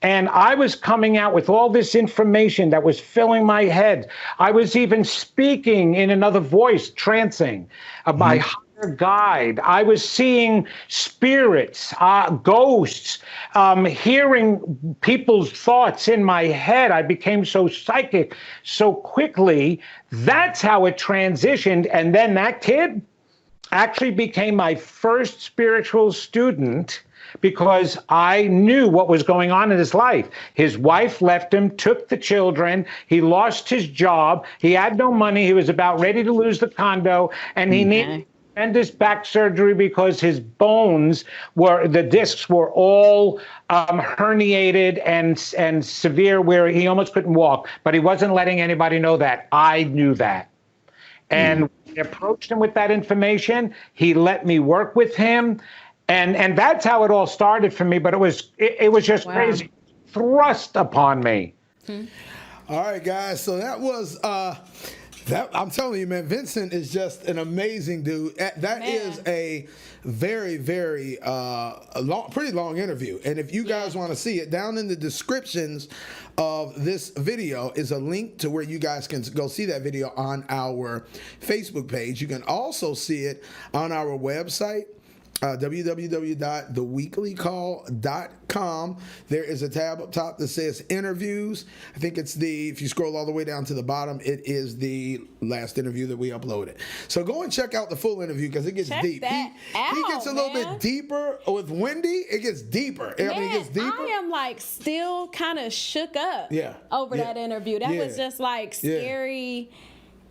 And I was coming out with all this information that was filling my head. I was even speaking in another voice, trancing. My higher guide. I was seeing spirits, ghosts, hearing people's thoughts in my head. I became so psychic so quickly. That's how it transitioned. And then that kid actually became my first spiritual student, because I knew what was going on in his life. His wife left him, took the children. He lost his job. He had no money. He was about ready to lose the condo, and he needed tremendous back surgery because his bones the discs were all herniated and severe, where he almost couldn't walk. But he wasn't letting anybody know that. I knew that. And I approached him with that information. He let me work with him. And that's how it all started for me. But it was just crazy, thrust upon me. All right, guys. So that was I'm telling you, man. Vincent is just an amazing dude. That is a very, very pretty long interview. And if you guys want to see it, down in the descriptions of this video is a link to where you guys can go see that video on our Facebook page. You can also see it on our website. www.theweeklycall.com. There is a tab up top that says interviews. I think it's if you scroll all the way down to the bottom, it is the last interview that we uploaded. So go and check out the full interview, because it gets deep. He gets a little bit deeper with Wendy. It gets deeper. I mean, it gets deeper. I am still kind of shook up over that interview. That was just scary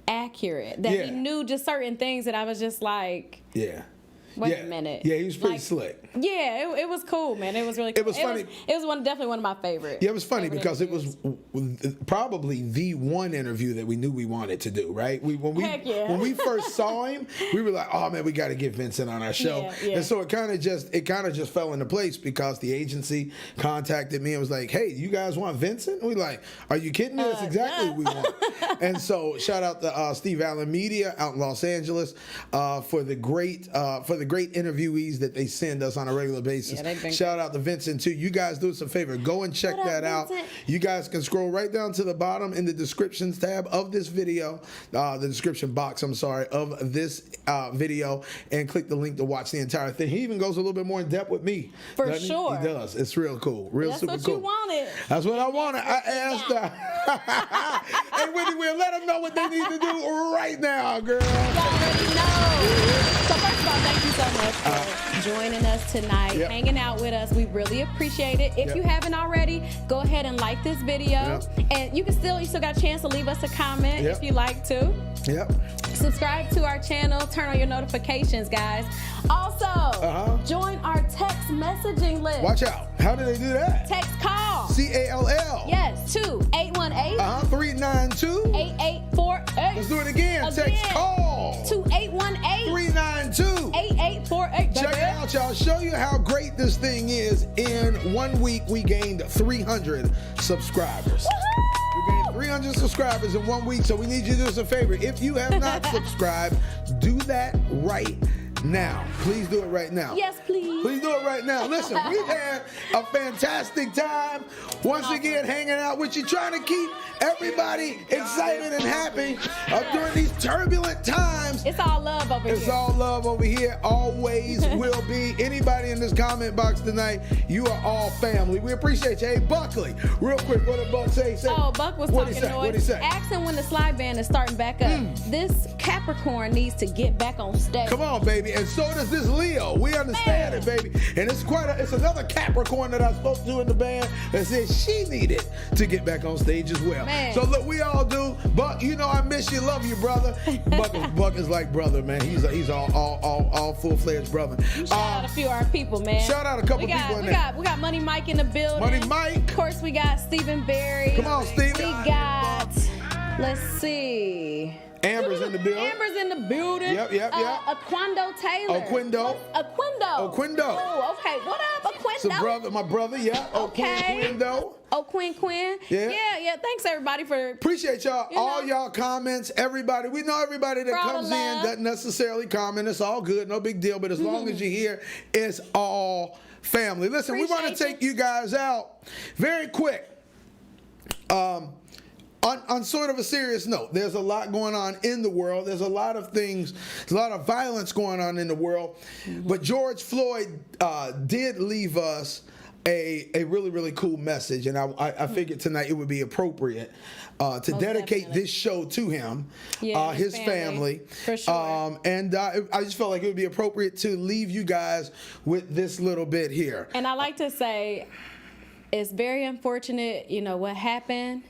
accurate. That he knew just certain things that I was just like, wait a minute. Yeah, he was pretty slick. Yeah, it was cool, man. It was really cool. It was funny. It was definitely one of my favorites. Yeah, it was funny because interviews. It was probably the one interview that we knew we wanted to do, right? When we first saw him, we were like, oh man, we got to get Vincent on our show. And so it kind of just fell into place, because the agency contacted me and was like, hey, you guys want Vincent? And we like, are you kidding me? That's exactly what we want. And so shout out to Steve Allen Media out in Los Angeles for the great interviewees that they send us on a regular basis. Shout out to Vincent too. You guys do us a favor, go and check that out. You guys can scroll right down to the bottom in the descriptions tab of this video, the description box, I'm sorry, of this video, and click the link to watch the entire thing. He even goes a little bit more in depth with me. For sure. He does. It's real cool. That's super what cool. you wanted. That's what I wanted. I asked her. Hey, Wendy, we'll let them know what they need to do right now, girl. You already know. So first of all, thank you so much for joining us tonight, hanging out with us. We really appreciate it. If you haven't already, go ahead and like this video. And you still got a chance to leave us a comment if you like to. Subscribe to our channel. Turn on your notifications, guys. Also, join our text messaging list. Watch out. How do they do that? Text call. CALL. Yes, 2-818-392-8848. Let's do it again. Text call. 2-818-392-8848. Check it out, y'all. Show you how great this thing is. In 1 week, we gained 300 subscribers. We gained 300 subscribers in 1 week, so we need you to do us a favor. If you have not subscribed, do that right now. Please do it right now. Yes, please. Please do it right now. Listen, we've had a fantastic time once again hanging out with you, trying to keep everybody excited and happy during these turbulent times. It's all love over here. It's all love over here. Always will be. Anybody in this comment box tonight, you are all family. We appreciate you. Hey, Buckley, real quick, what did Buck say? Buck was talking noise. What'd he say? Ask him when the slide band is starting back up. This Capricorn needs to get back on stage. Come on, baby. And so does this Leo. We understand it, baby. And it's another Capricorn that I spoke to in the band that said she needed to get back on stage as well. So look, we all do. Buck, you know I miss you, love you, brother. Buck is like brother, man. He's all full-fledged brother. Shout out a few of our people, man. Shout out a couple people in there. We got Money Mike in the building. Money Mike. Of course, we got Stephen Berry. Come on, Stephen. We got, let's see. Amber's in the building. Amber's in the building. Yep. Aquando Taylor. Oquindo. Oh, okay. What up, Oquindo? So my brother, yeah. Okay. Oquindo. Quinn. Yeah. Thanks everybody for appreciate y'all. All y'all comments, everybody. We know everybody that comes in doesn't necessarily comment. It's all good, no big deal. But as long as you're here, it's all family. Listen, we want to take you guys out very quick. On sort of a serious note, there's a lot going on in the world. There's a lot of things, a lot of violence going on in the world. But George Floyd did leave us a really, really cool message. And I figured tonight it would be appropriate to dedicate this show to him, his family. For sure. And I just felt like it would be appropriate to leave you guys with this little bit here. And I like to say it's very unfortunate, what happened.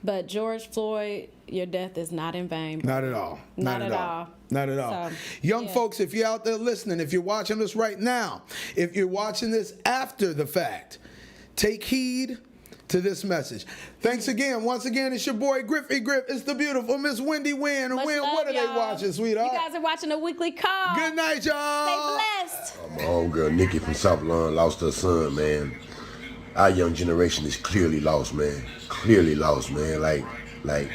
But George Floyd, your death is not in vain. Not at all. Not at all. Not at all. So, Young folks, if you're out there listening, if you're watching this right now, if you're watching this after the fact, take heed to this message. Thanks again. Once again, it's your boy Griffy Griff. It's the beautiful Miss Wendy Wynn. Much love, what are they watching, sweetheart? You guys are watching a weekly call. Good night, y'all. Stay blessed. My homegirl Nikki from South Lawn lost her son, man. Our young generation is clearly lost, man. Clearly lost, man. Like, I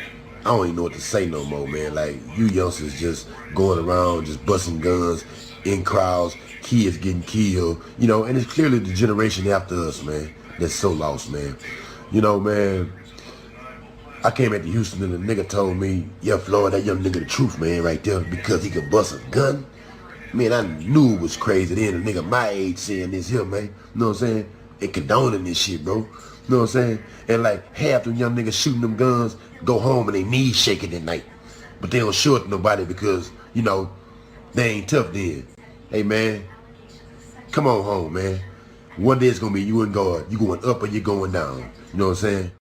don't even know what to say no more, man. Like, you youngsters just going around, just busting guns in crowds, kids getting killed, and it's clearly the generation after us, man, that's so lost, man. Man, I came into Houston and the nigga told me, yeah, Floyd, that young nigga the truth, man, right there, because he could bust a gun. Man, I knew it was crazy then, a nigga my age saying this here, man. You know what I'm saying? And condoning this shit, bro. You know what I'm saying? And like half them young niggas shooting them guns go home and they knees shaking at night. But they don't show it to nobody because, they ain't tough then. Hey, man, come on home, man. One day it's going to be you and God. You going up or you going down. You know what I'm saying?